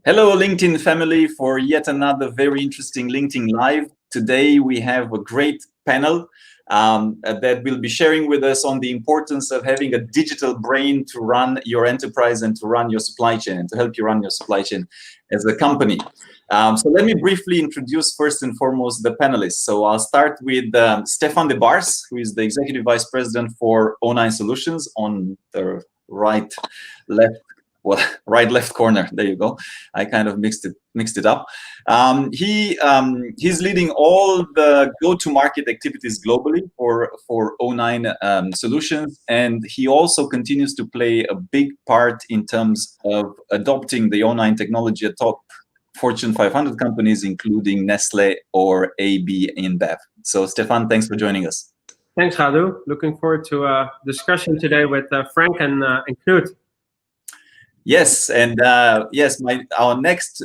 Hello, LinkedIn family, for yet another very interesting LinkedIn Live. Today, we have a great panel that will be sharing with us on the importance of having a digital brain to run your enterprise and to run your supply chain and to help you run your supply chain as a company. So let me briefly introduce first and foremost the panelists. So I'll start with Stephan de Barse, who is the Executive Vice President for O9 Solutions on the right, left, right left corner. There you go. I kind of mixed it up. He's leading all the go-to-market activities globally for O9 Solutions, and he also continues to play a big part in terms of adopting the O9 technology at top Fortune 500 companies, including Nestle or AB InBev. So, Stephan, thanks for joining us. Thanks, Radu. Looking forward to a discussion today with Frank and Knut. Yes, and yes, our next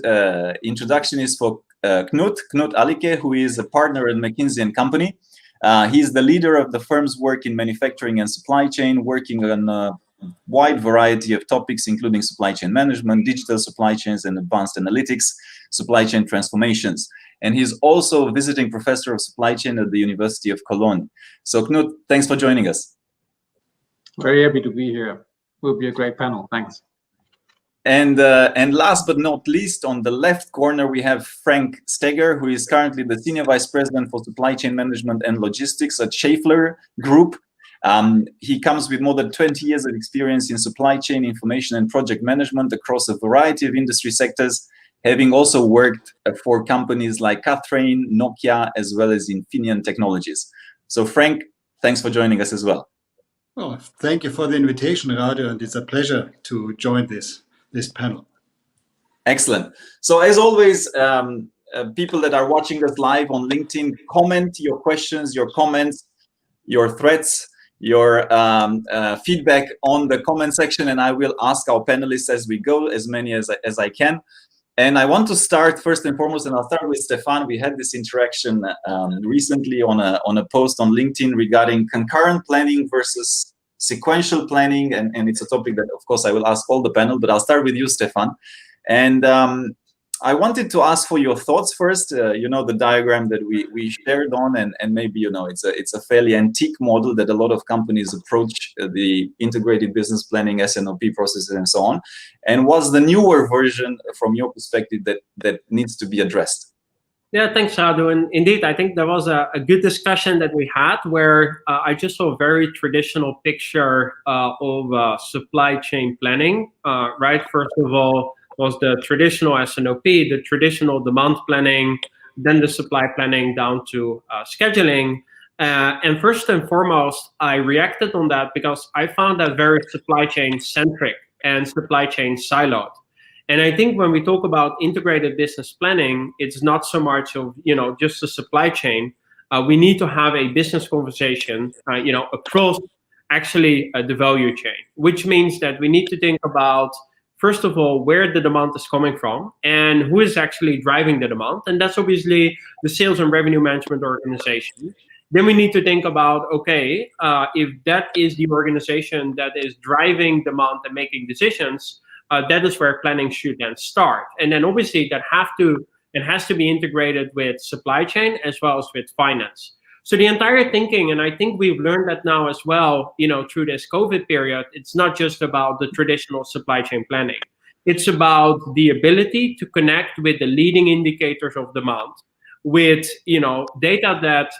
introduction is for Knut Alicke, who is a partner at McKinsey Company. He's the leader of the firm's work in manufacturing and supply chain, working on a wide variety of topics, including supply chain management, digital supply chains, and advanced analytics, supply chain transformations. And he's also a visiting professor of supply chain at the University of Cologne. So, Knut, thanks for joining us. Very happy to be here. Will be a great panel. Thanks. And last but not least, on the left corner, we have Frank Stegherr, who is currently the Senior Vice President for Supply Chain Management and Logistics at Schaeffler Group. He comes with more than 20 years of experience in supply chain information and project management across a variety of industry sectors, having also worked for companies like Kathrein, Nokia, as well as Infineon Technologies. So Frank, thanks for joining us as well. Well, thank you for the invitation, Radu, and it's a pleasure to join this panel. Excellent. So as always, people that are watching us live on LinkedIn, comment your questions, your comments, your threats, your feedback on the comment section, and I will ask our panelists as we go, as many as I can. And I want to start first and foremost, and I'll start with Stephan. We had this interaction recently on a post on LinkedIn regarding concurrent planning versus sequential planning, and it's a topic that, of course, I will ask all the panel, but I'll start with you, Stephan. And I wanted to ask for your thoughts first. The diagram that we shared on, and maybe it's a fairly antique model that a lot of companies approach the integrated business planning, S&OP processes, and so on. And what's the newer version from your perspective that needs to be addressed? Yeah, thanks, Radu. And indeed, I think there was a good discussion that we had where I just saw a very traditional picture of supply chain planning, right? First of all, was the traditional S&OP, the traditional demand planning, then the supply planning down to scheduling. And first and foremost, I reacted on that because I found that very supply chain centric and supply chain siloed. And I think when we talk about integrated business planning, it's not so much of just the supply chain. We need to have a business conversation, across actually the value chain, which means that we need to think about, first of all, where the demand is coming from and who is actually driving the demand. And that's obviously the sales and revenue management organization. Then we need to think about, okay, if that is the organization that is driving demand and making decisions, that is where planning should then start. And then obviously it has to be integrated with supply chain as well as with finance. So the entire thinking, and I think we've learned that now as well, through this COVID period, it's not just about the traditional supply chain planning. It's about the ability to connect with the leading indicators of demand with, data that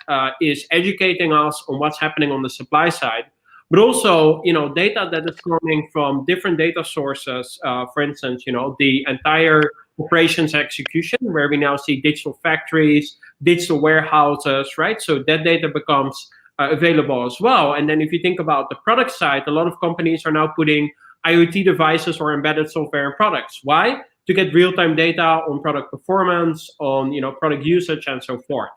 is educating us on what's happening on the supply side, but also, data that is coming from different data sources. For instance, the entire operations execution, where we now see digital factories, digital warehouses, right? So that data becomes available as well. And then if you think about the product side, a lot of companies are now putting IoT devices or embedded software in products. Why? To get real-time data on product performance, on product usage, and so forth.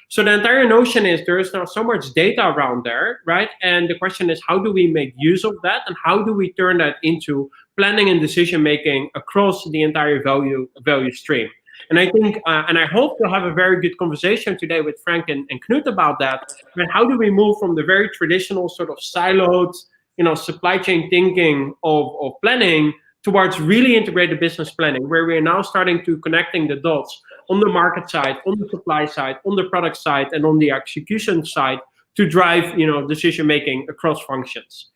So the entire notion is there is now so much data around there, right? And the question is, how do we make use of that? And how do we turn that into planning and decision-making across the entire value stream? And I think, and I hope to have a very good conversation today with Frank and Knut about that. And how do we move from the very traditional sort of siloed, supply chain thinking of planning towards really integrated business planning, where we are now starting to connecting the dots on the market side, on the supply side, on the product side, and on the execution side to drive, decision making across functions.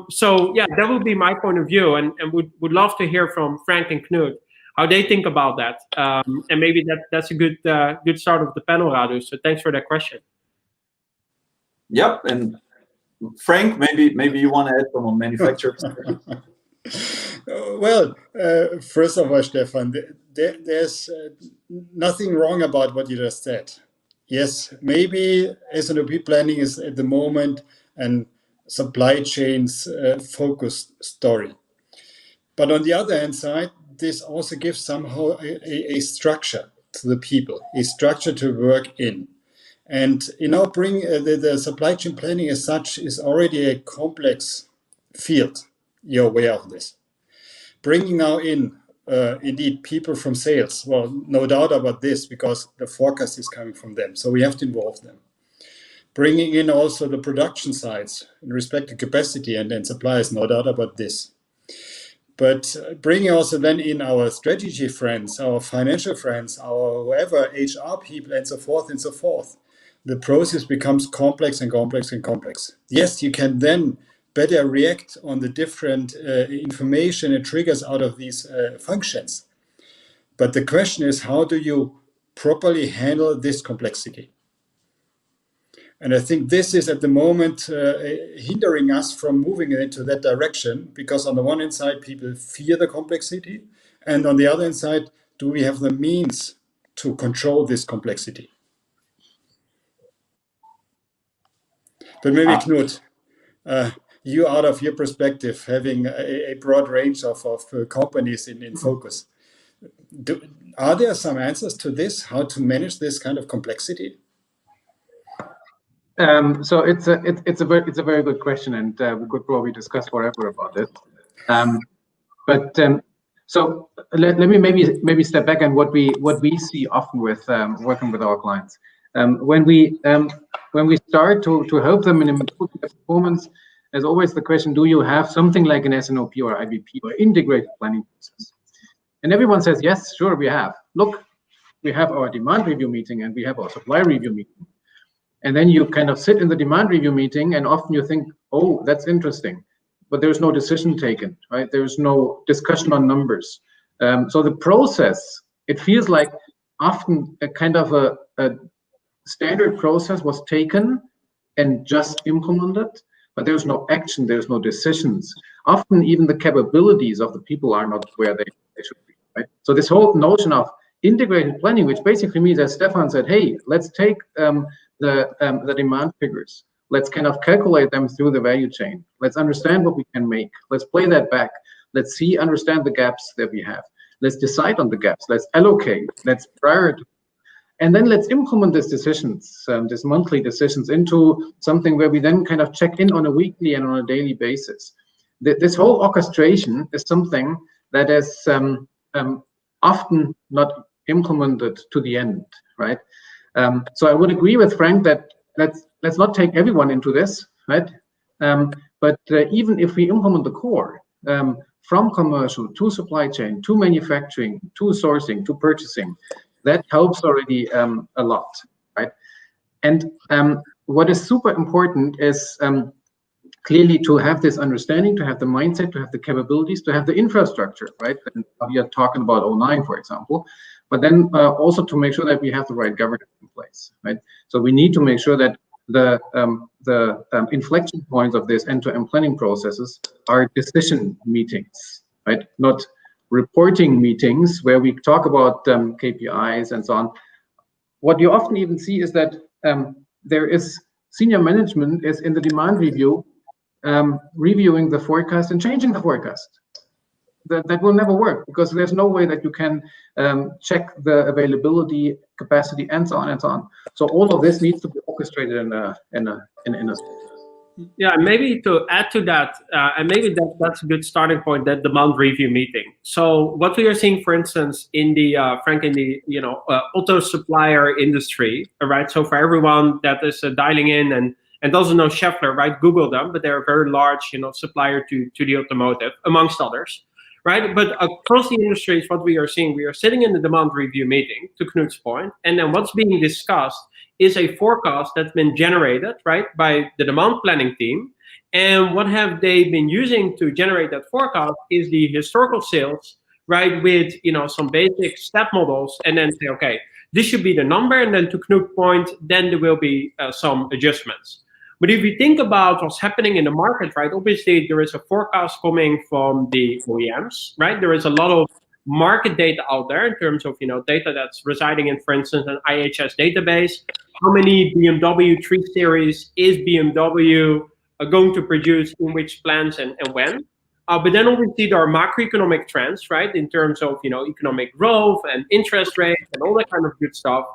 So yeah, that would be my point of view, and would love to hear from Frank and Knut how they think about that, and maybe that's a good start of the panel, Radu. So thanks for that question. Yep, and Frank, maybe you want to add from a manufacturer. Well, first of all, Stephan, there's nothing wrong about what you just said. Yes, maybe S&OP planning is at the moment an supply chains focused story. But on the other hand side, this also gives somehow a structure to the people, a structure to work in. And bring the supply chain planning as such is already a complex field. You're aware of this. Bringing now in, indeed, people from sales, well, no doubt about this, because the forecast is coming from them. So we have to involve them. Bringing in also the production sides in respect to capacity and then suppliers, no doubt about this. But bringing also then in our strategy friends, our financial friends, our whoever, HR people, and so forth and so forth. The process becomes complex and complex and complex. Yes, you can then better react on the different information and triggers out of these functions. But the question is, how do you properly handle this complexity? And I think this is at the moment hindering us from moving into that direction, because on the one hand side, people fear the complexity. And on the other hand side, do we have the means to control this complexity? But maybe Knut, you out of your perspective, having a broad range of companies in focus, are there some answers to this, how to manage this kind of complexity? So it's a very good question, and we could probably discuss forever about it. So let me maybe step back and what we see often with working with our clients. When we start to help them in improving their performance, there's always the question: do you have something like an S&OP or IBP or integrated planning process? And everyone says yes, sure, we have. Look, we have our demand review meeting and we have our supply review meeting. And then you kind of sit in the demand review meeting, and often you think, oh, that's interesting, but there's no decision taken, right? There's no discussion on numbers. So the process, it feels like often a kind of a standard process was taken and just implemented, but there's no action, there's no decisions. Often even the capabilities of the people are not where they should be, right? So this whole notion of integrated planning, which basically means, as Stephan said, hey, let's take the demand figures. Let's kind of calculate them through the value chain. Let's understand what we can make. Let's play that back. Let's understand the gaps that we have. Let's decide on the gaps. Let's allocate. Let's prioritize. And then let's implement these decisions, these monthly decisions, into something where we then kind of check in on a weekly and on a daily basis. This whole orchestration is something that is often not implemented to the end, right? So I would agree with Frank that let's not take everyone into this, right? But even if we implement the core, from commercial to supply chain to manufacturing to sourcing to purchasing, that helps already a lot, right? And what is super important is clearly to have this understanding, to have the mindset, to have the capabilities, to have the infrastructure, right? And we are talking about 09, for example, but then also to make sure that we have the right governance in place, right? So we need to make sure that the inflection points of this end-to-end planning processes are decision meetings, right? Not reporting meetings where we talk about KPIs and so on. What you often even see is that there is senior management is in the demand review, reviewing the forecast and changing the forecast. That will never work, because there's no way that you can check the availability, capacity, and so on and so on. So all of this needs to be orchestrated in a. Yeah, maybe to add to that, and maybe that's a good starting point, that demand review meeting. So what we are seeing, for instance, in the Frank, in the auto supplier industry, right? So for everyone that is dialing in and doesn't know Schaeffler, right? Google them, but they're a very large supplier to the automotive, amongst others, right? But across the industries, what we are seeing, we are sitting in the demand review meeting, to Knut's point, and then what's being discussed is a forecast that's been generated, right, by the demand planning team. And what have they been using to generate that forecast is the historical sales, right, with some basic step models, and then say, okay, this should be the number, and then to Knut's point, then there will be some adjustments. But if you think about what's happening in the market, right, obviously there is a forecast coming from the OEMs, right? There is a lot of market data out there in terms of data that's residing in, for instance, an IHS database. How many BMW 3 Series is BMW going to produce in which plants and when? But then obviously there are macroeconomic trends, right, in terms of economic growth and interest rates and all that kind of good stuff.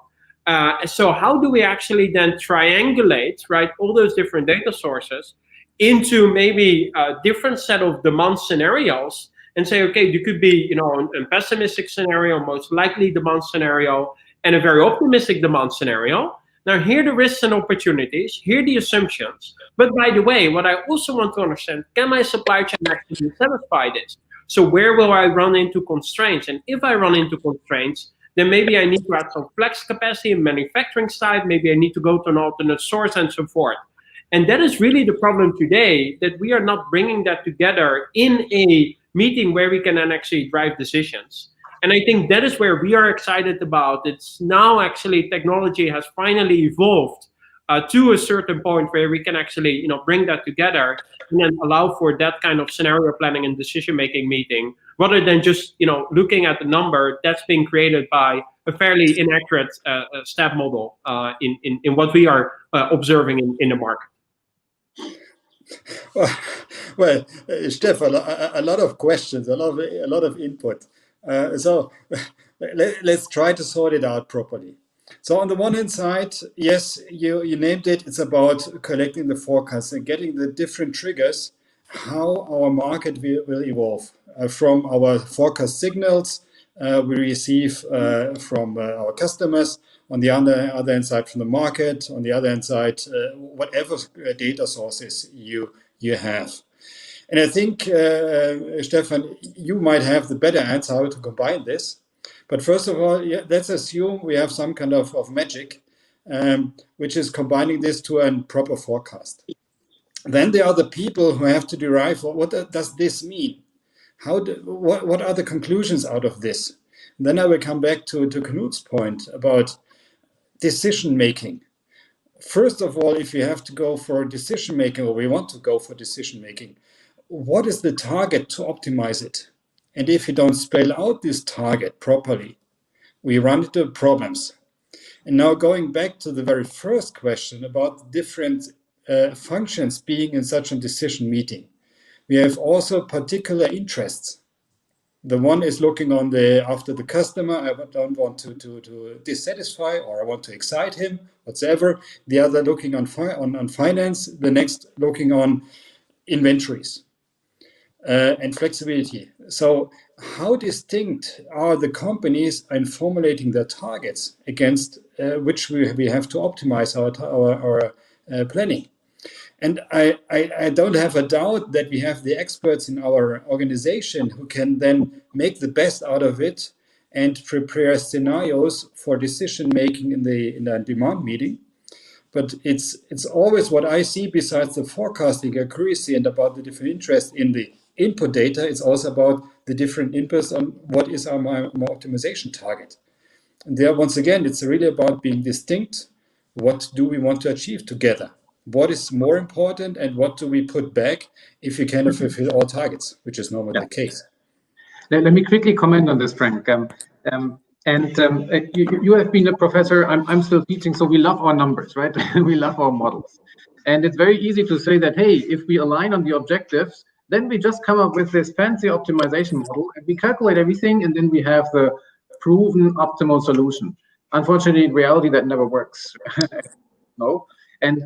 So how do we actually then triangulate, right, all those different data sources into maybe a different set of demand scenarios and say, okay, you could be a pessimistic scenario, most likely demand scenario, and a very optimistic demand scenario. Now, here are the risks and opportunities, here are the assumptions. But by the way, what I also want to understand, can my supply chain actually satisfy this? So where will I run into constraints? And if I run into constraints, then maybe I need to add some flex capacity in manufacturing side, maybe I need to go to an alternate source and so forth. And that is really the problem today, that we are not bringing that together in a meeting where we can then actually drive decisions. And I think that is where we are excited about. It's now actually technology has finally evolved to a certain point where we can actually bring that together and then allow for that kind of scenario planning and decision-making meeting, rather than just looking at the number that's being created by a fairly inaccurate step model in what we are observing in the market. Well, Stephan, a lot of questions, a lot of input. So let's try to sort it out properly. So on the one hand side, yes, you named it. It's about collecting the forecast and getting the different triggers, how our market will evolve from our forecast signals we receive from our customers, on the other hand side from the market, on the other hand side, whatever data sources you have. And I think, Stephan, you might have the better answer how to combine this. But first of all, let's assume we have some kind of magic, which is combining this to a proper forecast. Then there are the people who have to derive, what does this mean? What are the conclusions out of this? And then I will come back to Knut's point about decision-making. First of all, if you have to go for decision-making, or we want to go for decision-making, what is the target to optimize it? And if you don't spell out this target properly, we run into problems. And now going back to the very first question about the different functions being in such a decision meeting, we have also particular interests. The one is looking after the customer. I don't want to dissatisfy, or I want to excite him, whatsoever. The other looking on finance. The next looking on inventories and flexibility. So how distinct are the companies in formulating their targets against which we have to optimize our planning? And I don't have a doubt that we have the experts in our organization who can then make the best out of it and prepare scenarios for decision making in the demand meeting. But it's always what I see, besides the forecasting accuracy and about the different interests in the input data, it's also about the different inputs on what is our optimization target. And there, once again, it's really about being distinct. What do we want to achieve together? What is more important, and what do we put back if you cannot fulfill all targets, which is normally the case? Let me quickly comment on this, Frank. You have been a professor. I'm still teaching, so we love our numbers, right? We love our models. And it's very easy to say that, hey, if we align on the objectives, then we just come up with this fancy optimization model, and we calculate everything, and then we have the proven optimal solution. Unfortunately, in reality, that never works. No. And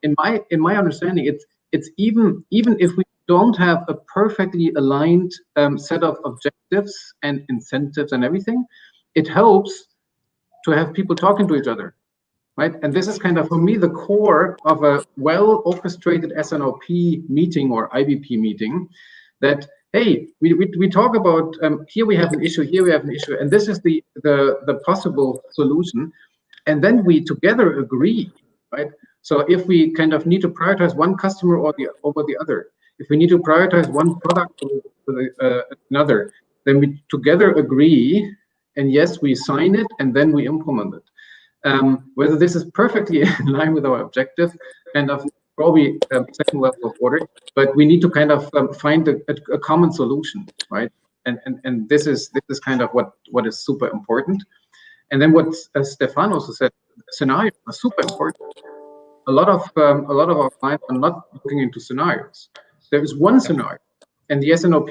in my understanding, it's even if we don't have a perfectly aligned set of objectives and incentives and everything, it helps to have people talking to each other, right? And this is kind of, for me, the core of a well-orchestrated SNOP meeting or IBP meeting, that hey, we talk about here we have an issue, here we have an issue, and this is the possible solution, and then we together agree, right? So if we kind of need to prioritize one customer over the other, if we need to prioritize one product over another, then we together agree, and yes, we sign it, and then we implement it. Whether this is perfectly in line with our objective, kind of probably second level of order, but we need to kind of find a common solution, right? And this is kind of what is super important. And then what Stephan also said, scenarios are super important. A lot of our clients are not looking into scenarios. There is one scenario, and the SNOP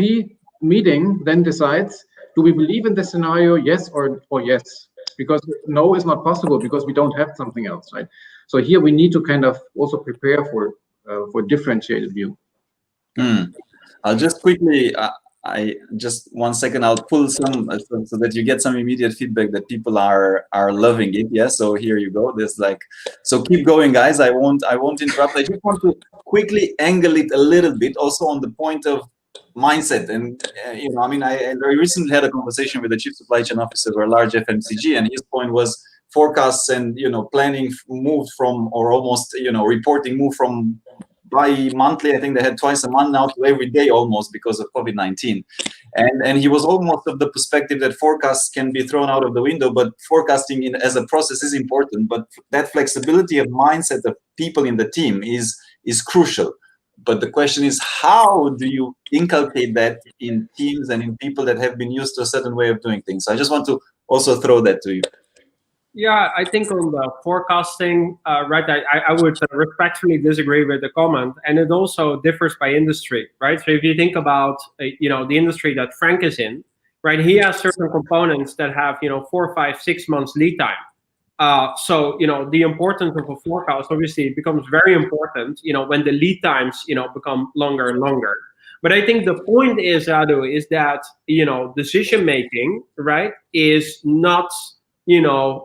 meeting then decides: do we believe in this scenario? Yes or yes? Because no is not possible because we don't have something else, right? So here we need to kind of also prepare for differentiated view. I'll just quickly, I just 1 second. I'll pull some so that you get some immediate feedback that people are loving it. Yeah. So here you go. There's like, so keep going, guys. I won't interrupt. I just want to quickly angle it a little bit, also on the point of mindset. And I mean, I recently had a conversation with the chief supply chain officer of a large FMCG, and his point was forecasts and planning moved from, or almost reporting moved from bi-monthly, I think they had twice a month now, to every day almost, because of COVID-19. And he was almost of the perspective that forecasts can be thrown out of the window, but forecasting as a process is important. But that flexibility of mindset of people in the team is crucial. But the question is, how do you inculcate that in teams and in people that have been used to a certain way of doing things? So I just want to also throw that to you. Yeah, I think on the forecasting, right, I would respectfully disagree with the comment, and it also differs by industry, right? So if you think about, the industry that Frank is in, right, he has certain components that have, 4, 5, 6 months lead time. So, the importance of a forecast obviously becomes very important, when the lead times, become longer and longer. But I think the point is, Radu, is that, decision making, right, is not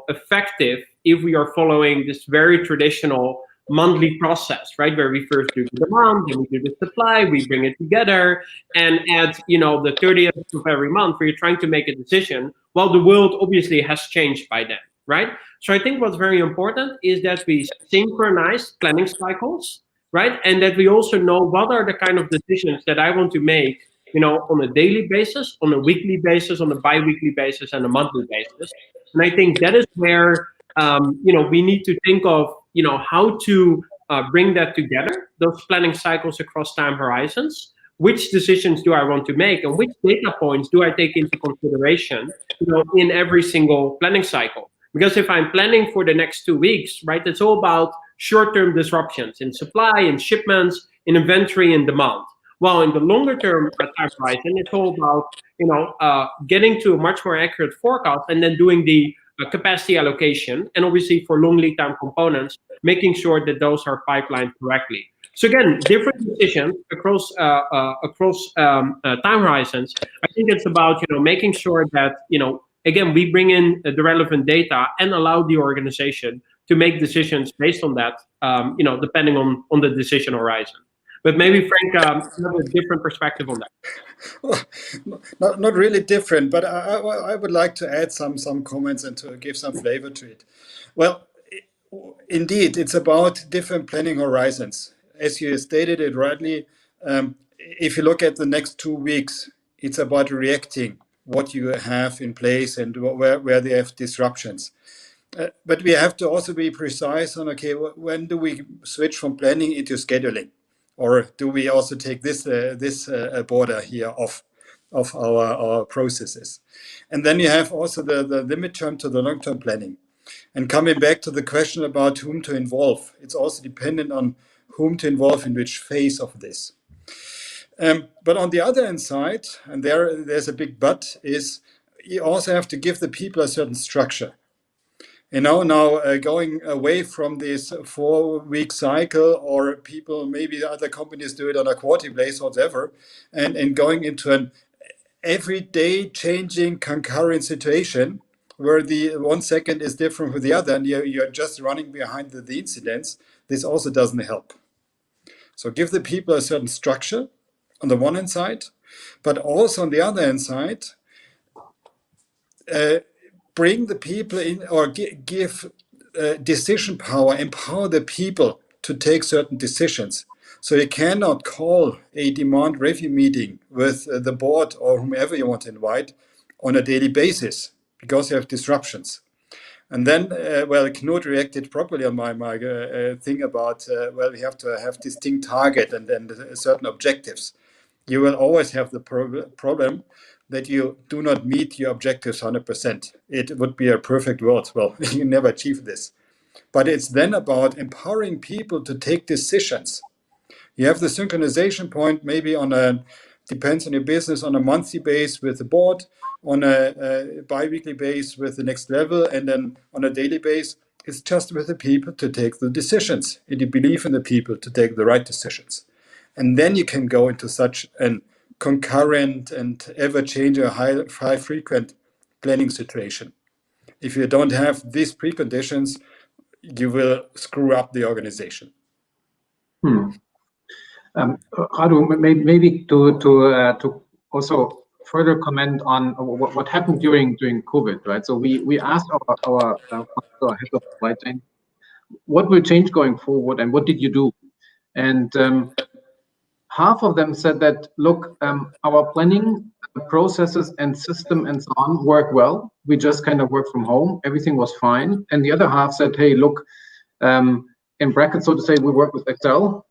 effective if we are following this very traditional monthly process, right? Where we first do the demand, then we do the supply, we bring it together, and at the 30th of every month, we're trying to make a decision. Well, the world obviously has changed by then, right? So I think what's very important is that we synchronize planning cycles, right? And that we also know what are the kind of decisions that I want to make, on a daily basis, on a weekly basis, on a bi-weekly basis, and a monthly basis. And I think that is where, we need to think of, how to bring that together, those planning cycles across time horizons. Which decisions do I want to make, and which data points do I take into consideration, in every single planning cycle? Because if I'm planning for the next 2 weeks, right, it's all about short-term disruptions in supply, in shipments, in inventory, and demand. Well, in the longer term time horizon, it's all about getting to a much more accurate forecast, and then doing the capacity allocation, and obviously for long lead time components, making sure that those are pipelined correctly. So again, different decisions across time horizons. I think it's about making sure that again, we bring in the relevant data and allow the organization to make decisions based on that, depending on the decision horizon. But maybe Frank, you have a different perspective on that. Well, not really different, but I would like to add some comments and to give some flavor to it. Well, indeed, it's about different planning horizons. As you stated it rightly, if you look at the next 2 weeks, it's about reacting what you have in place and where they have disruptions. But we have to also be precise on, okay, when do we switch from planning into scheduling? Or do we also take this border here of our processes? And then you have also the midterm to the long-term planning. And coming back to the question about whom to involve, it's also dependent on whom to involve in which phase of this. But on the other hand side, and there's a big but, is you also have to give the people a certain structure. Now going away from this 4-week cycle, or people, maybe other companies do it on a quarterly basis, whatever, and going into an everyday changing concurrent situation where the 1 second is different with the other, and you're just running behind the incidents, this also doesn't help. So give the people a certain structure on the one hand side, But also on the other hand side, bring the people in, or give decision power, empower the people to take certain decisions. So you cannot call a demand review meeting with the board or whomever you want to invite on a daily basis because you have disruptions. And then, Knut reacted properly on my thing about, we have to have distinct target and then certain objectives. You will always have the problem that you do not meet your objectives 100%. It would be a perfect world. Well, you never achieve this. But it's then about empowering people to take decisions. You have the synchronization point maybe depends on your business, on a monthly base with the board, on a bi-weekly base with the next level, and then on a daily base, it's just with the people to take the decisions. And you believe in the people to take the right decisions. And then you can go into such an concurrent and ever-changing, high-frequent planning situation. If you don't have these preconditions, you will screw up the organization. Maybe to also further comment on what happened during COVID, right? So we asked our head of supply chain, what will change going forward, and what did you do? And half of them said that, look, our planning processes and system and so on work well. We just kind of work from home. Everything was fine. And the other half said, hey, look, in brackets, so to say, we work with Excel.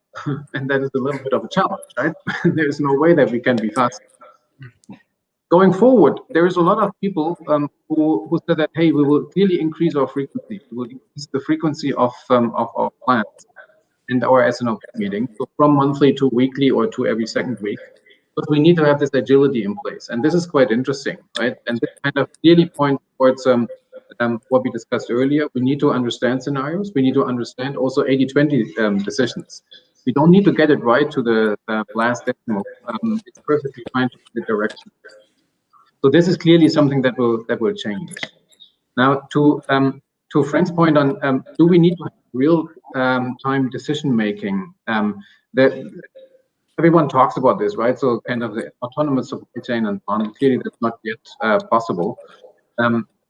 And that is a little bit of a challenge, right? There's no way that we can be fast. Going forward, there is a lot of people who said that, hey, we will clearly increase our frequency. We will increase the frequency of our plans and our S&OP meeting, so from monthly to weekly or to every second week. But we need to have this agility in place, and this is quite interesting, right? And this kind of clearly points towards what we discussed earlier. We need to understand scenarios. We need to understand also 80-20 decisions. We don't need to get it right to the last decimal. It's perfectly fine to the direction. So this is clearly something that will change. Now, to Frank's point on do we need to have real time decision making? That everyone talks about this, right? So kind of the autonomous supply chain and on. Clearly, that's not yet possible.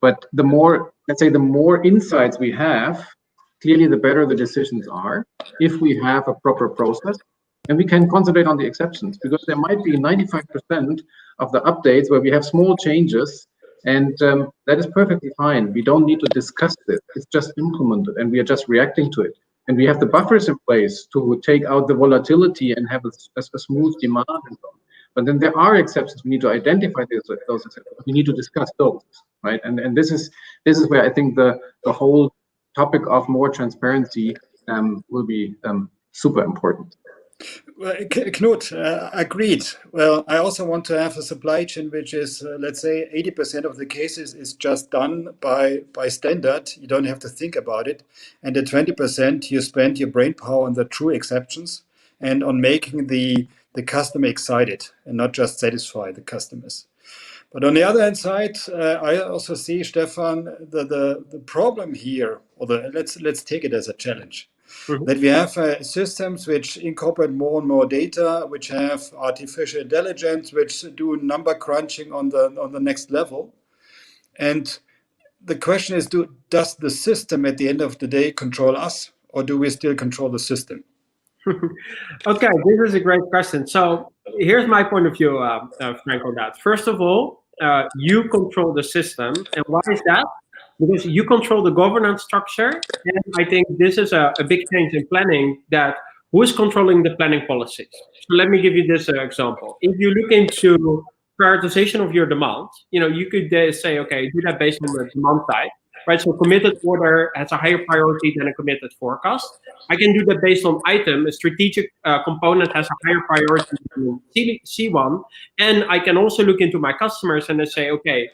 But the more, let's say, the more insights we have, clearly the better the decisions are if we have a proper process, and we can concentrate on the exceptions, because there might be 95% of the updates where we have small changes, and that is perfectly fine. We don't need to discuss this. It's just implemented, and we are just reacting to it. And we have the buffers in place to take out the volatility and have a smooth demand and so on. But then there are exceptions. We need to identify those exceptions. We need to discuss those, right? And this is where I think the whole topic of more transparency will be super important. Well, Knut, agreed. Well, I also want to have a supply chain which is, let's say, 80% of the cases is just done by standard. You don't have to think about it. And the 20%, you spend your brain power on the true exceptions and on making the customer excited and not just satisfy the customers. But on the other hand side, I also see, Stephan, the problem here, or let's take it as a challenge. Mm-hmm. That we have systems which incorporate more and more data, which have artificial intelligence, which do number crunching on the next level. And the question is, does the system at the end of the day control us, or do we still control the system? Okay, this is a great question. So here's my point of view, Frank, on that. First of all, you control the system. And why is that? Because you control the governance structure. And I think this is a big change in planning, that who is controlling the planning policies. So let me give you this example. If you look into prioritization of your demand, you could say, okay, do that based on the demand side, right? So committed order has a higher priority than a committed forecast. I can do that based on item. A strategic component has a higher priority than C1. And I can also look into my customers and say, okay,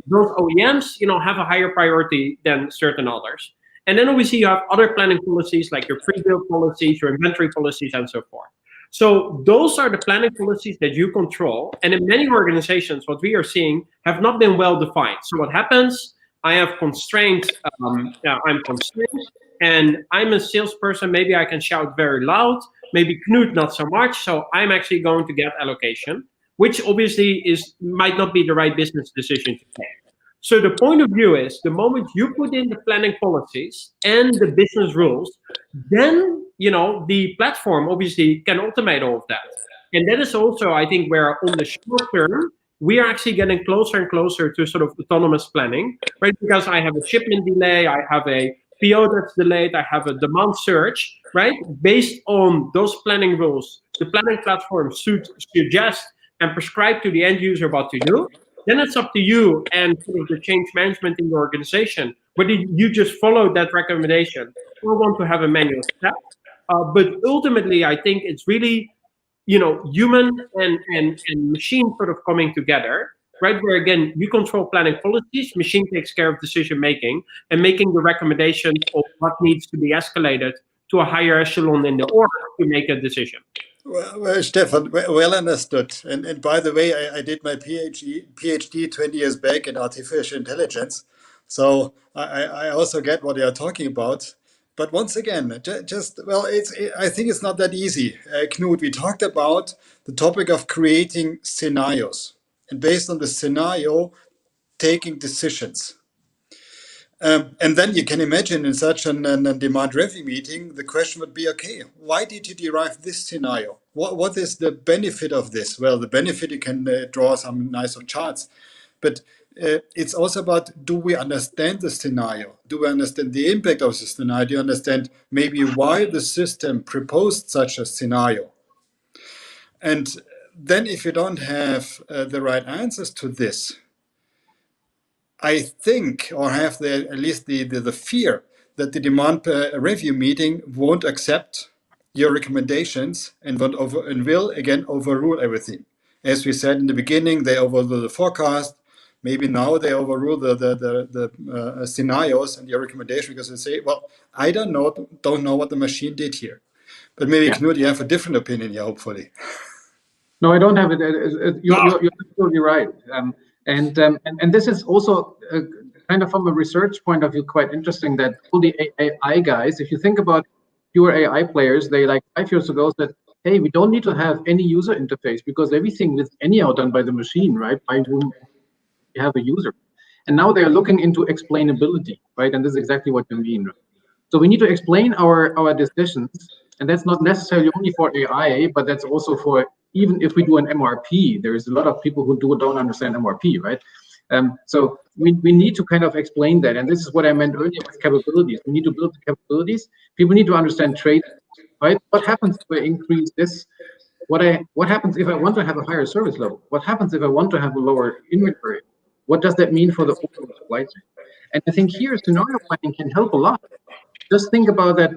those OEMs, have a higher priority than certain others. And then obviously you have other planning policies like your pre-build policies, your inventory policies, and so forth. So those are the planning policies that you control. And in many organizations, what we are seeing have not been well defined. So what happens? I have constraints. I'm constrained, and I'm a salesperson. Maybe I can shout very loud. Maybe Knut not so much. So I'm actually going to get allocation. which obviously might not be the right business decision to take. So the point of view is, the moment you put in the planning policies and the business rules, then the platform obviously can automate all of that. And that is also, I think, where on the short term, we are actually getting closer and closer to sort of autonomous planning, right? Because I have a shipment delay, I have a PO that's delayed, I have a demand surge, right? Based on those planning rules, the planning platform should suggest and prescribe to the end user what to do. Then it's up to you and sort of the change management in the organization, whether you just follow that recommendation or want to have a manual step. But ultimately, I think it's really, human and machine sort of coming together, right? Where again, you control planning policies, machine takes care of decision making and making the recommendations of what needs to be escalated to a higher echelon in the org to make a decision. Well, Stephan, well understood. And by the way, I did my PhD 20 years back in artificial intelligence. So I also get what you're talking about. But once again, I think it's not that easy. Knut, we talked about the topic of creating scenarios. And based on the scenario, taking decisions. And then you can imagine in such a demand review meeting, the question would be, okay, why did you derive this scenario? What is the benefit of this? Well, the benefit, you can draw some nice charts, but it's also about, do we understand the scenario? Do we understand the impact of the scenario? Do you understand maybe why the system proposed such a scenario? And then if you don't have the right answers to this, I think, or have at least the fear that the demand review meeting won't accept your recommendations and will again overrule everything. As we said in the beginning, they overrule the forecast. Maybe now they overrule the scenarios and your recommendation, because they say, well, I don't know what the machine did here. But maybe, yeah. Knut, you have a different opinion here, hopefully. No, I don't have it. You're absolutely right. And this is also kind of from a research point of view quite interesting, that all the AI guys, if you think about pure AI players, they like 5 years ago said, hey, we don't need to have any user interface because everything is anyhow done by the machine, right? By whom you have a user. And now they're looking into explainability, right? And this is exactly what you mean. Right? So we need to explain our decisions, and that's not necessarily only for AI, but that's also for, even if we do an MRP, there's a lot of people who don't understand MRP, right? So we need to kind of explain that. And this is what I meant earlier with capabilities. We need to build the capabilities. People need to understand trade, right? What happens if I increase this? What happens if I want to have a higher service level? What happens if I want to have a lower inventory? What does that mean for the overall supply chain? And I think here scenario planning can help a lot. Just think about that,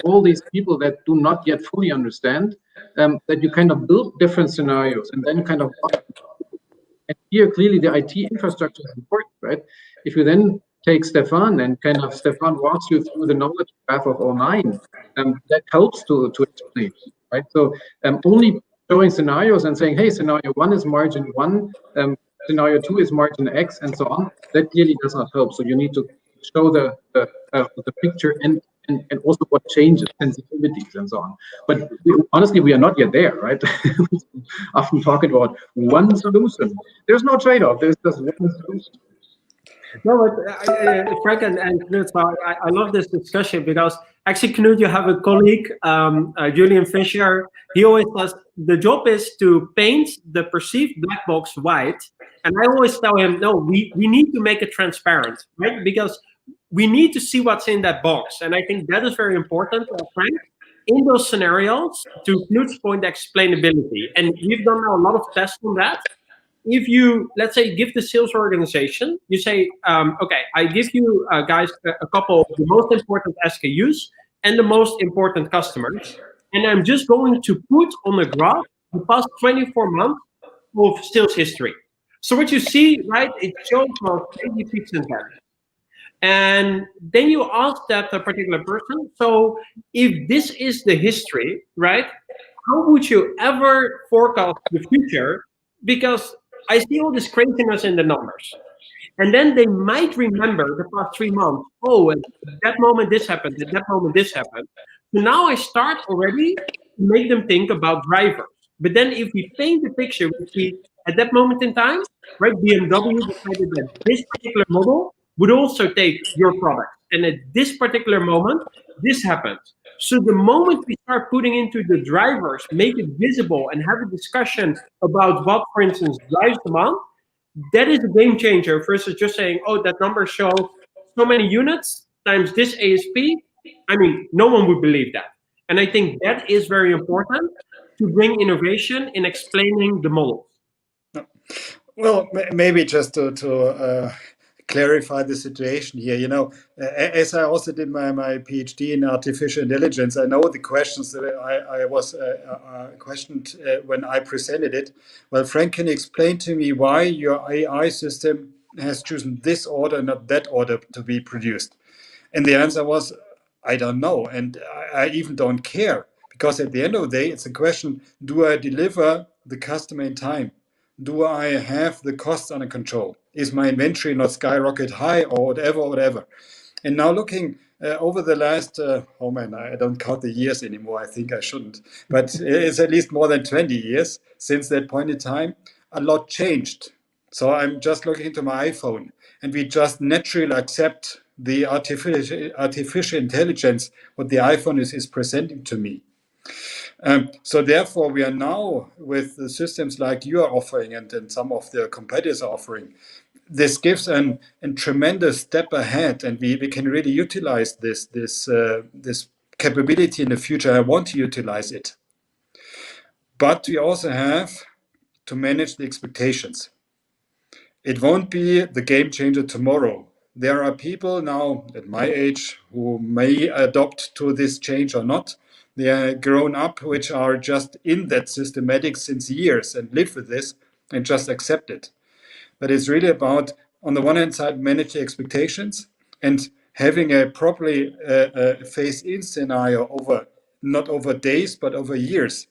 all these people that do not yet fully understand, that you kind of build different scenarios and then kind of, and here clearly the IT infrastructure is important, right? If you then take Stephan and kind of Stephan walks you through the knowledge graph of all 9, that helps to explain, right? So only showing scenarios and saying, hey, scenario 1 is margin 1, scenario 2 is margin X, and so on, that clearly does not help. So you need to show the picture and also what changes, sensitivities and so on. But honestly, we are not yet there, right? We often talk about one solution. There's no trade-off. There's just one solution. No, but Frank and Knut, I love this discussion because actually, Knut, you have a colleague, Julian Fischer. He always says the job is to paint the perceived black box white. And I always tell him, no, we need to make it transparent, right? Because we need to see what's in that box. And I think that is very important, Frank. In those scenarios, to Knut's point, explainability. And we've done now a lot of tests on that. If you, let's say, give the sales organization, you say, okay, I give you guys a couple of the most important SKUs and the most important customers. And I'm just going to put on the graph the past 24 months of sales history. So what you see, right, it shows how crazy peaks and valleys. And then you ask that particular person, so if this is the history, right, how would you ever forecast the future? Because I see all this craziness in the numbers. And then they might remember the past 3 months. Oh, at that moment this happened, at that moment this happened. So now I start already to make them think about drivers. But then if we paint the picture, we see at that moment in time, right, BMW decided that this particular model would also take your product. And at this particular moment, this happens. So the moment we start putting into the drivers, make it visible and have a discussion about what, for instance, drives demand, that is a game changer versus just saying, oh, that number shows so many units times this ASP. I mean, no one would believe that. And I think that is very important to bring innovation in explaining the models. Well, maybe just to clarify the situation here, you know, as I also did my PhD in artificial intelligence, I know the questions that I was questioned when I presented it. Well, Frank, can you explain to me why your AI system has chosen this order, not that order to be produced? And the answer was, I don't know. And I even don't care, because at the end of the day, it's a question, do I deliver the customer in time? Do I have the costs under control? Is my inventory not skyrocket high or whatever? And now looking over the last, oh man, I don't count the years anymore. I think I shouldn't. But it's at least more than 20 years since that point in time. A lot changed. So I'm just looking into my iPhone, and we just naturally accept the artificial intelligence, what the iPhone is presenting to me. So therefore, we are now with the systems like you are offering and some of the competitors are offering. This gives a tremendous step ahead, and we can really utilize this capability in the future. I want to utilize it. But we also have to manage the expectations. It won't be the game changer tomorrow. There are people now at my age who may adopt to this change or not. They are grown up, which are just in that systematic since years and live with this and just accept it. But it's really about, on the one hand side, manage the expectations and having a properly phase-in scenario over, not over days, but over years,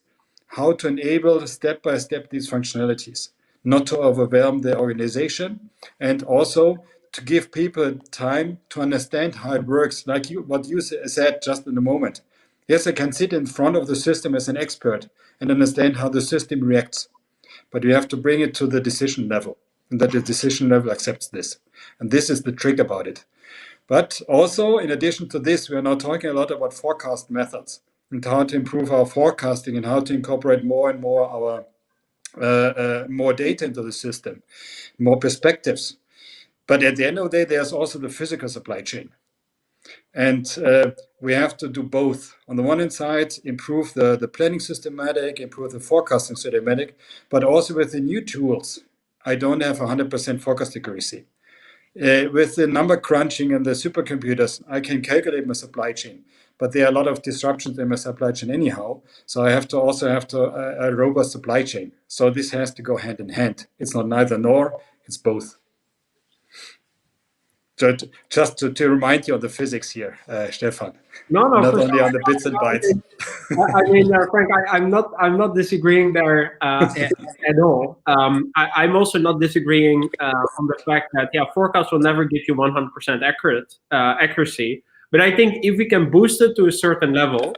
how to enable step-by-step these functionalities, not to overwhelm the organization, and also to give people time to understand how it works, like what you said just in a moment. Yes, I can sit in front of the system as an expert and understand how the system reacts, but we have to bring it to the decision level, and that the decision level accepts this. And this is the trick about it. But also, in addition to this, we are now talking a lot about forecast methods and how to improve our forecasting and how to incorporate more and more our more data into the system, more perspectives. But at the end of the day, there's also the physical supply chain. And we have to do both. On the one hand side, improve the planning systematic, improve the forecasting systematic, but also with the new tools. I don't have 100% forecast accuracy. With the number crunching and the supercomputers, I can calculate my supply chain, but there are a lot of disruptions in my supply chain anyhow. So I have to also have a robust supply chain. So this has to go hand in hand. It's not neither nor, it's both. So just to remind you of the physics here, Stephan. No, not only on the bits and bytes. I mean, Frank, I'm not disagreeing there at all. I'm also not disagreeing on the fact that forecasts will never give you 100% accuracy. But I think if we can boost it to a certain level,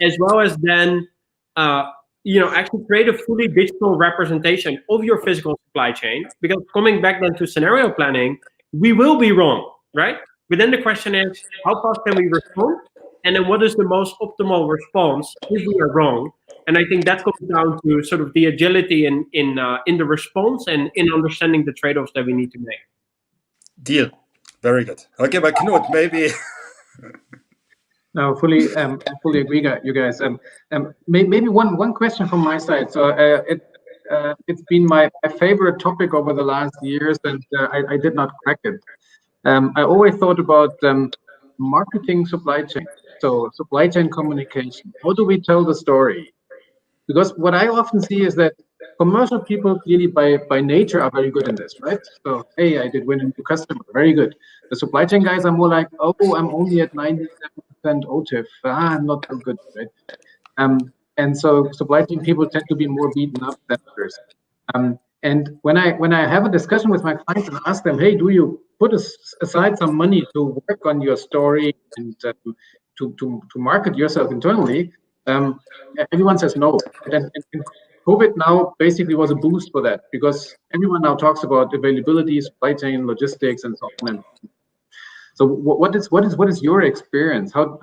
as well as then actually create a fully digital representation of your physical supply chain, because coming back then to scenario planning, we will be wrong, right? But then the question is, how fast can we respond? And then what is the most optimal response if we are wrong? And I think that comes down to sort of the agility in the response and in understanding the trade-offs that we need to make. Deal. Very good. Okay, but Knut, maybe. No, fully agree, you guys. Maybe one question from my side. So it's been my favorite topic over the last years, and I did not crack it. I always thought about marketing supply chain. So supply chain communication. How do we tell the story? Because what I often see is that commercial people clearly by nature are very good in this, right? So, hey, I did win a new customer, very good. The supply chain guys are more like, oh, I'm only at 97% OTIF. I'm not so good, right? And so supply chain people tend to be more beaten up than others. And when I have a discussion with my clients and ask them, hey, do you put aside some money to work on your story and to market yourself internally? Um, Everyone says no. And COVID now basically was a boost for that, because everyone now talks about availability, supply chain, logistics, and so on. And so what is your experience? How,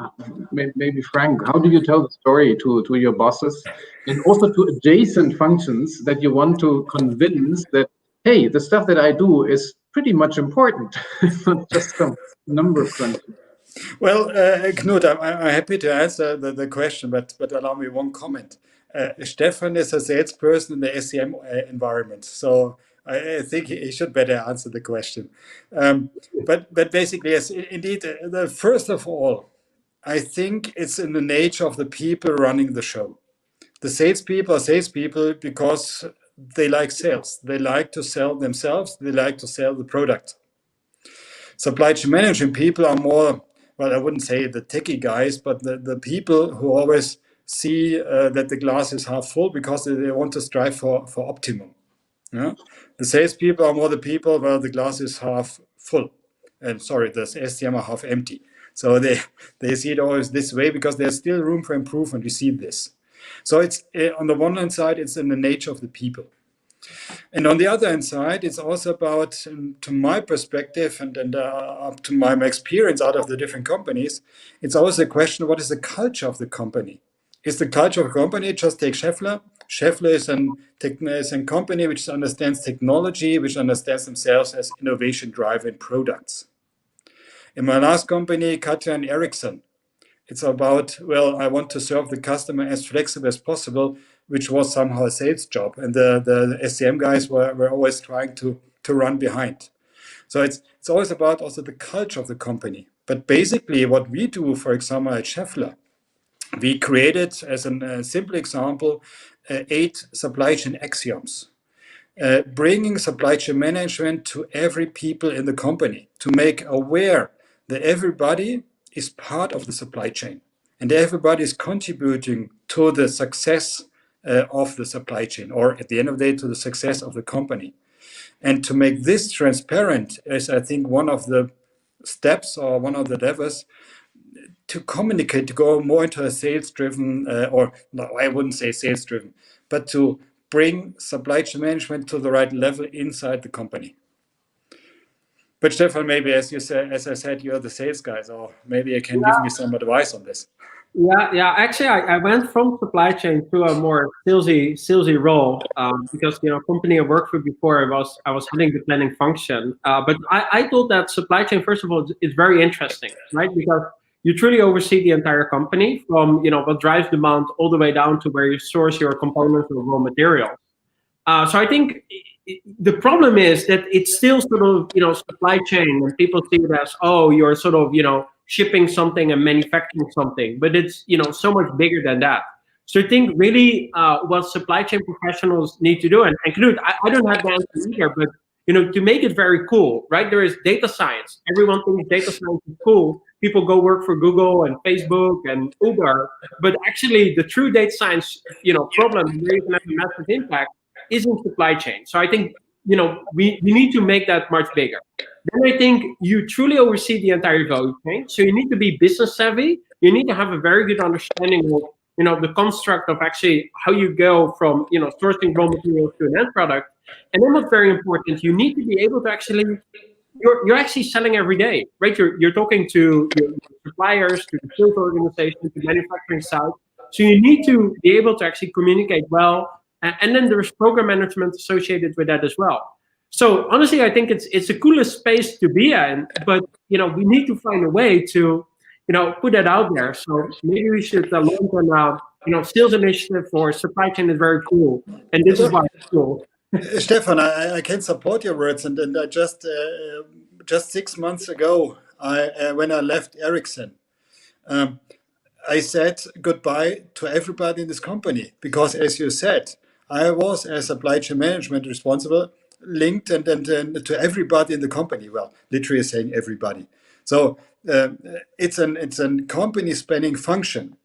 maybe Frank, how do you tell the story to your bosses and also to adjacent functions that you want to convince that, hey, the stuff that I do is pretty much important, it's not just some number crunching? Well, Knut, I'm happy to answer the question, but allow me one comment. Stephan is a salesperson in the SCM environment, so I think he should better answer the question. But basically, yes, indeed. First of all, I think it's in the nature of the people running the show. The salespeople are salespeople because they like sales. They like to sell themselves. They like to sell the product. Supply chain management people are more, well, I wouldn't say the techie guys, but the people who always see that the glass is half full because they want to strive for optimum. Yeah? The salespeople are more the people where the glass is half full. And sorry, the STM are half empty. So they see it always this way because there's still room for improvement. We see this. So it's on the one hand side, it's in the nature of the people. And on the other hand side, it's also about, to my perspective and up to my experience out of the different companies, it's always a question, what is the culture of the company? Is the culture of a company, just take Schaeffler. Schaeffler is a company which understands technology, which understands themselves as innovation-driven products. In my last company, Katja and Ericsson, it's about, well, I want to serve the customer as flexible as possible, which was somehow a sales job. And the SCM guys were always trying to run behind. So it's always about also the culture of the company. But basically what we do, for example, at Schaeffler, we created, as a simple example, 8 supply chain axioms. Bringing supply chain management to every people in the company to make aware that everybody is part of the supply chain and everybody is contributing to the success of the supply chain, or at the end of the day, to the success of the company. And to make this transparent is, I think, one of the steps or one of the levers to communicate, to go more into a sales-driven, or no, I wouldn't say sales-driven, but to bring supply chain management to the right level inside the company. But Stefan, maybe as I said, you're the sales guy, so maybe you can give me some advice on this. Yeah. Actually, I went from supply chain to a more salesy role because company I worked for before, I was heading the planning function. But I thought that supply chain, first of all, is very interesting, right? Because you truly oversee the entire company from what drives demand all the way down to where you source your components or raw materials. So I think the problem is that it's still sort of supply chain, and people see it as, oh, you're sort of shipping something and manufacturing something, but it's so much bigger than that. So I think really what supply chain professionals need to do, and Knut, I don't have the answer either, but to make it very cool, right? There is data science. Everyone thinks data science is cool. People go work for Google and Facebook and Uber, but actually the true data science problem where you can have a massive impact is in supply chain. So I think we need to make that much bigger. Then I think you truly oversee the entire value chain. So you need to be business savvy. You need to have a very good understanding of the construct of actually how you go from sourcing raw materials to an end product. And then what's very important, you need to be able to actually you're actually selling every day, right? You're talking to your suppliers, to the sales organization, to manufacturing side. So you need to be able to actually communicate well. And then there's program management associated with that as well. So honestly, I think it's the coolest space to be in, but we need to find a way to put that out there. So maybe we should launch an sales initiative for supply chain is very cool, and this is why it's cool. Stefan, I can support your words, and I just 6 months ago, when I left Ericsson, I said goodbye to everybody in this company because, as you said, I was, as supply chain management responsible, linked and to everybody in the company. Well, literally saying everybody. So it's a company spanning function.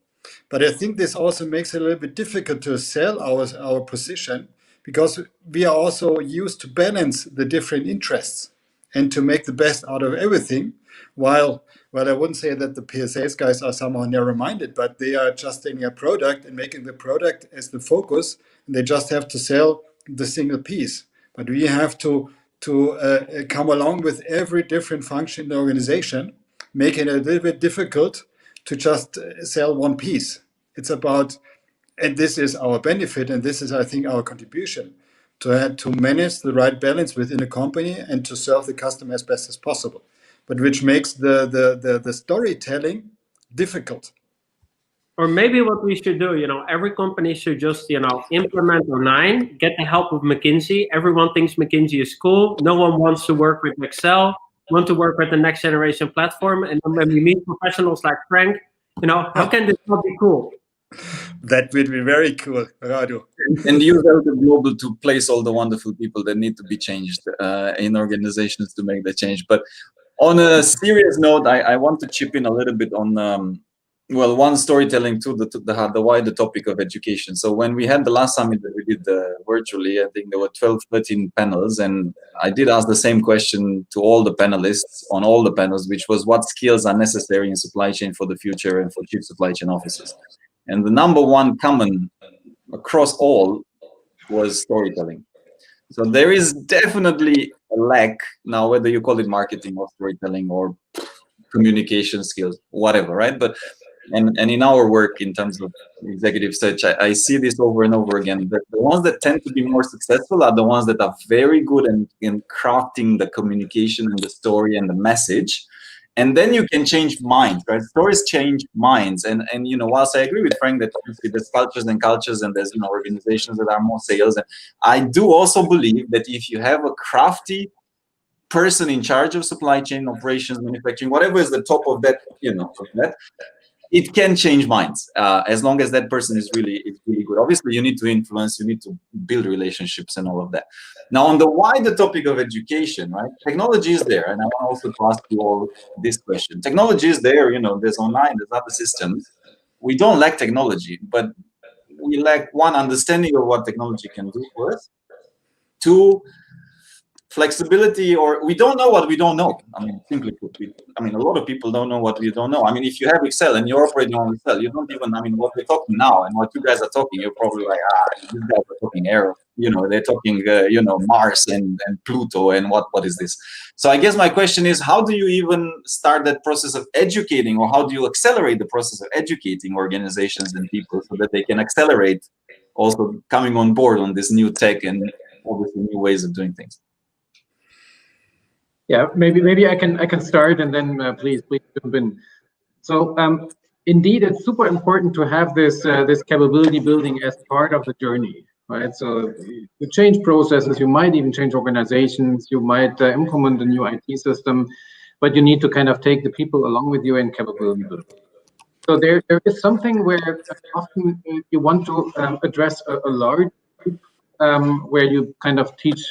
But I think this also makes it a little bit difficult to sell our position because we are also used to balance the different interests. and to make the best out of everything. While I wouldn't say that the PSAs guys are somehow narrow-minded, but they are just taking a product and making the product as the focus, and they just have to sell the single piece. But we have to come along with every different function in the organization, making it a little bit difficult to just sell one piece. It's about, and this is our benefit, and this is, I think, our contribution, to manage the right balance within a company and to serve the customer as best as possible, but which makes the storytelling difficult. Or maybe what we should do, every company should just, implement online, get the help of McKinsey. Everyone thinks McKinsey is cool. No one wants to work with Excel, want to work with the next generation platform. And when we meet professionals like Frank, how can this not be cool? That would be very cool, Radu. And use the global to place all the wonderful people that need to be changed in organizations to make the change. But on a serious note, I want to chip in a little bit on one, storytelling, to the wider topic of education. So when we had the last summit that we did virtually, I think there were 12, 13 panels, and I did ask the same question to all the panelists on all the panels, which was what skills are necessary in supply chain for the future and for chief supply chain officers. And the number one common across all was storytelling. So there is definitely a lack now, whether you call it marketing or storytelling or communication skills, whatever, right? But and in our work in terms of executive search, I see this over and over again. The ones that tend to be more successful are the ones that are very good in crafting the communication and the story and the message. And then you can change minds, right? Stories change minds. And whilst I agree with Frank that obviously there's cultures and there's organizations that are more sales, and I do also believe that if you have a crafty person in charge of supply chain operations, manufacturing, whatever is the top of that, it can change minds as long as that person is really good. Obviously, you need to influence, you need to build relationships and all of that. Now, on the wider topic of education, right? Technology is there, and I want also to ask you all this question. Technology is there, there's online, there's other systems. We don't lack technology, but we lack, one, understanding of what technology can do for us. Two, flexibility, or we don't know what we don't know. I mean, simply put, a lot of people don't know what we don't know. I mean, if you have Excel and you're operating on Excel, you don't even, what we're talking now and what you guys are talking, you're probably like, these guys are talking error. They're talking, Mars and Pluto and what is this? So I guess my question is, how do you even start that process of educating, or how do you accelerate the process of educating organizations and people so that they can accelerate also coming on board on this new tech and obviously new ways of doing things? Yeah, maybe I can start, and then please jump in. So indeed, it's super important to have this capability building as part of the journey, right? So you change processes, you might even change organizations, you might implement a new IT system, but you need to kind of take the people along with you in capability building. So there is something where often you want to address a large group where you kind of teach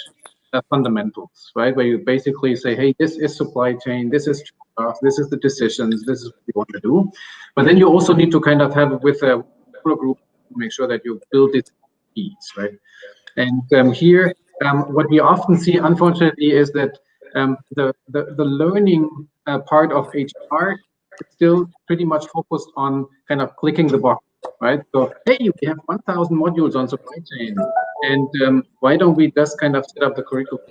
fundamentals, right? Where you basically say, hey, this is supply chain, this is the decisions, this is what you want to do. But then you also need to kind of have it with a group to make sure that you build this piece, right? And here, what we often see, unfortunately, is that the learning part of HR is still pretty much focused on kind of clicking the box, right? So, hey, we have 1,000 modules on supply chain, and why don't we just kind of set up the curriculum?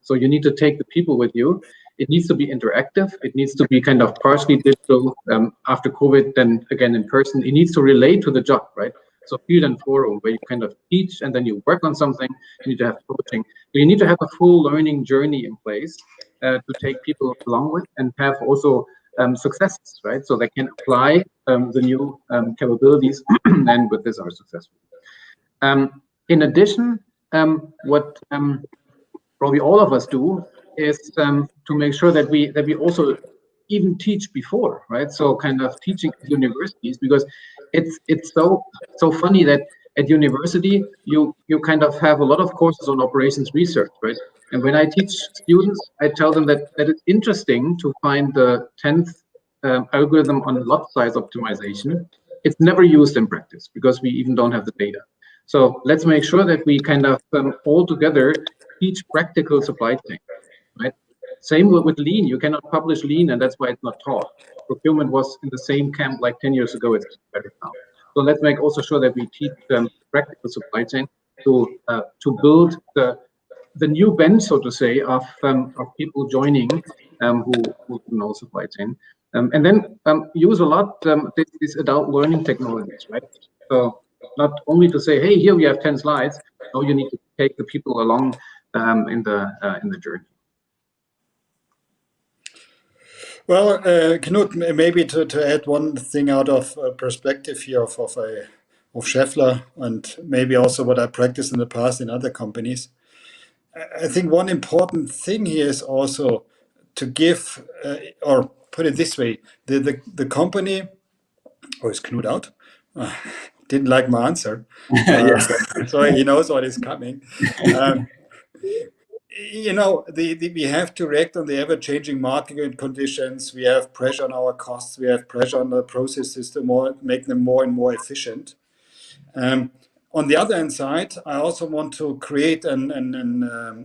So you need to take the people with you. It needs to be interactive. It needs to be kind of partially digital after COVID, then again in person. It needs to relate to the job, right? So field and forum, where you kind of teach and then you work on something. You need to have coaching. So you need to have a full learning journey in place to take people along with, and have also successes, right? So they can apply the new capabilities, and with this are successful. In addition, what probably all of us do is to make sure that we also even teach before, right? So kind of teaching at universities, because it's so funny that at university you kind of have a lot of courses on operations research, right? And when I teach students, I tell them that it's interesting to find the 10th algorithm on lot size optimization. It's never used in practice because we even don't have the data. So let's make sure that we kind of all together teach practical supply chain, right? Same with lean. You cannot publish lean, and that's why it's not taught. Procurement was in the same camp like 10 years ago. It's better now. So let's make also sure that we teach them practical supply chain to build the new bench, so to say, of people joining who know supply chain, and then use a lot these adult learning technologies, right? So not only to say, hey, here we have 10 slides. No, you need to take the people along in the journey. Well, Knut, maybe to add one thing out of perspective here of Schaeffler, and maybe also what I practiced in the past in other companies. I think one important thing here is also to give, or put it this way, the company, or is Knut out? Didn't like my answer. Yes. So he knows what is coming. We have to react on the ever-changing market conditions. We have pressure on our costs. We have pressure on the process system, make them more and more efficient. On the other hand side, I also want to create an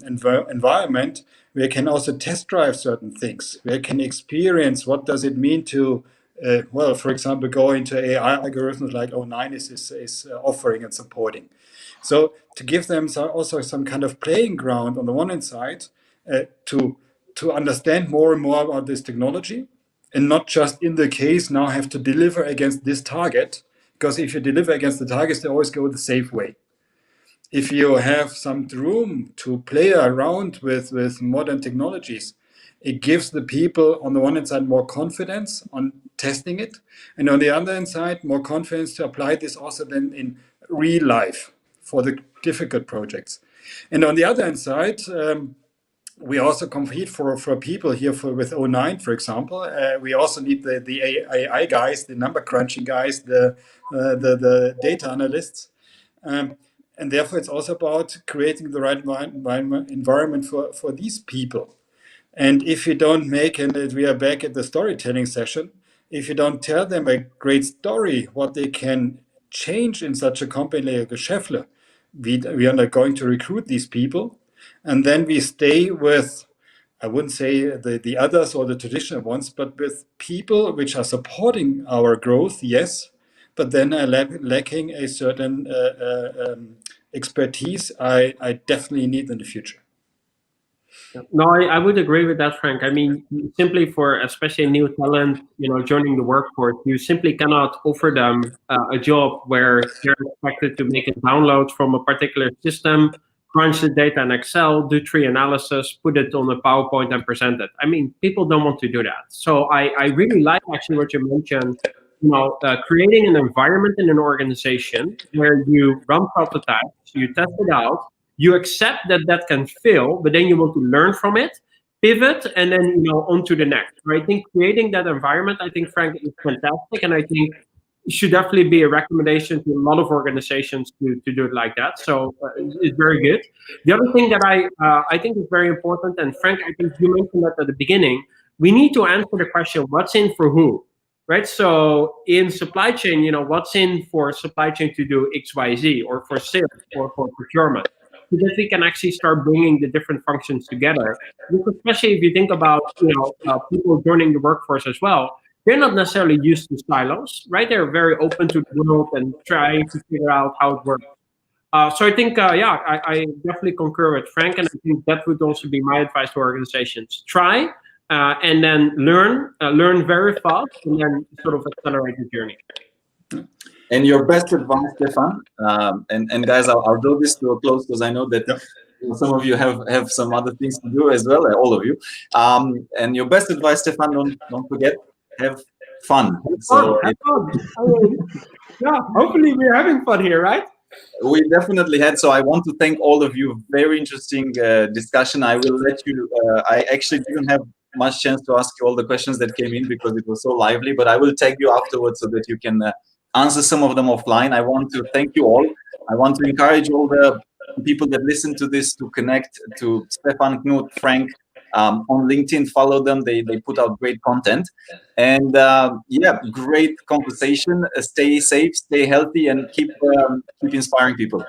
environment where you can also test drive certain things, where you can experience what does it mean to, for example, go into AI algorithms like O9 is offering and supporting. So to give them also some kind of playing ground on the one hand side, to understand more and more about this technology, and not just in the case now have to deliver against this target, because if you deliver against the targets, they always go the safe way. If you have some room to play around with modern technologies, it gives the people on the one hand side more confidence on testing it, and on the other hand side more confidence to apply this also then in real life for the difficult projects. And on the other hand side, we also compete for people here with O9, for example. We also need the AI guys, the number crunching guys, the data analysts. And therefore, it's also about creating the right environment for these people. And if you don't make, and we are back at the storytelling session, if you don't tell them a great story, what they can change in such a company like a Schaeffler, we are not going to recruit these people. And then we stay with, I wouldn't say the others or the traditional ones, but with people which are supporting our growth, yes, but then are lacking a certain expertise I definitely need in the future. No, I would agree with that, Frank. I mean, simply for especially new talent, joining the workforce, you simply cannot offer them a job where they're expected to make a download from a particular system, crunch the data in Excel, do tree analysis, put it on a PowerPoint and present it. I mean, people don't want to do that. So I really like actually what you mentioned, creating an environment in an organization where you run prototypes, you test it out, you accept that can fail, but then you want to learn from it, pivot, and then on to the next. I think creating that environment, I think, Frank, is fantastic, and I think it should definitely be a recommendation to a lot of organizations to do it like that. So it's very good. The other thing that I think is very important, and Frank, I think you mentioned that at the beginning, we need to answer the question, what's in for who? Right. So in supply chain, what's in for supply chain to do X, Y, Z, or for sales, or for procurement, so that we can actually start bringing the different functions together. Because especially if you think about people joining the workforce as well, they're not necessarily used to silos, right? They're very open to the world and trying to figure out how it works. So I think, I definitely concur with Frank, and I think that would also be my advice to organizations: try. And then learn very fast, and then sort of accelerate the journey. And your best advice, Stephan, and guys, I'll do this to a close because I know that some of you have some other things to do as well, all of you. And your best advice, Stephan, don't forget, have fun. Have fun. Yeah, hopefully we're having fun here, right? We definitely had. So I want to thank all of you. Very interesting discussion. I will let you. I actually didn't have much chance to ask you all the questions that came in because it was so lively, but I will tag you afterwards so that you can answer some of them offline. I want to thank you all. I want to encourage all the people that listen to this to connect to Stephan, Knut, Frank on LinkedIn. Follow them. They put out great content. And great conversation. Stay safe, stay healthy, and keep inspiring people.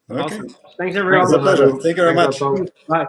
Okay. Awesome. Thanks, everyone. It's a pleasure. Thank you very much. Bye.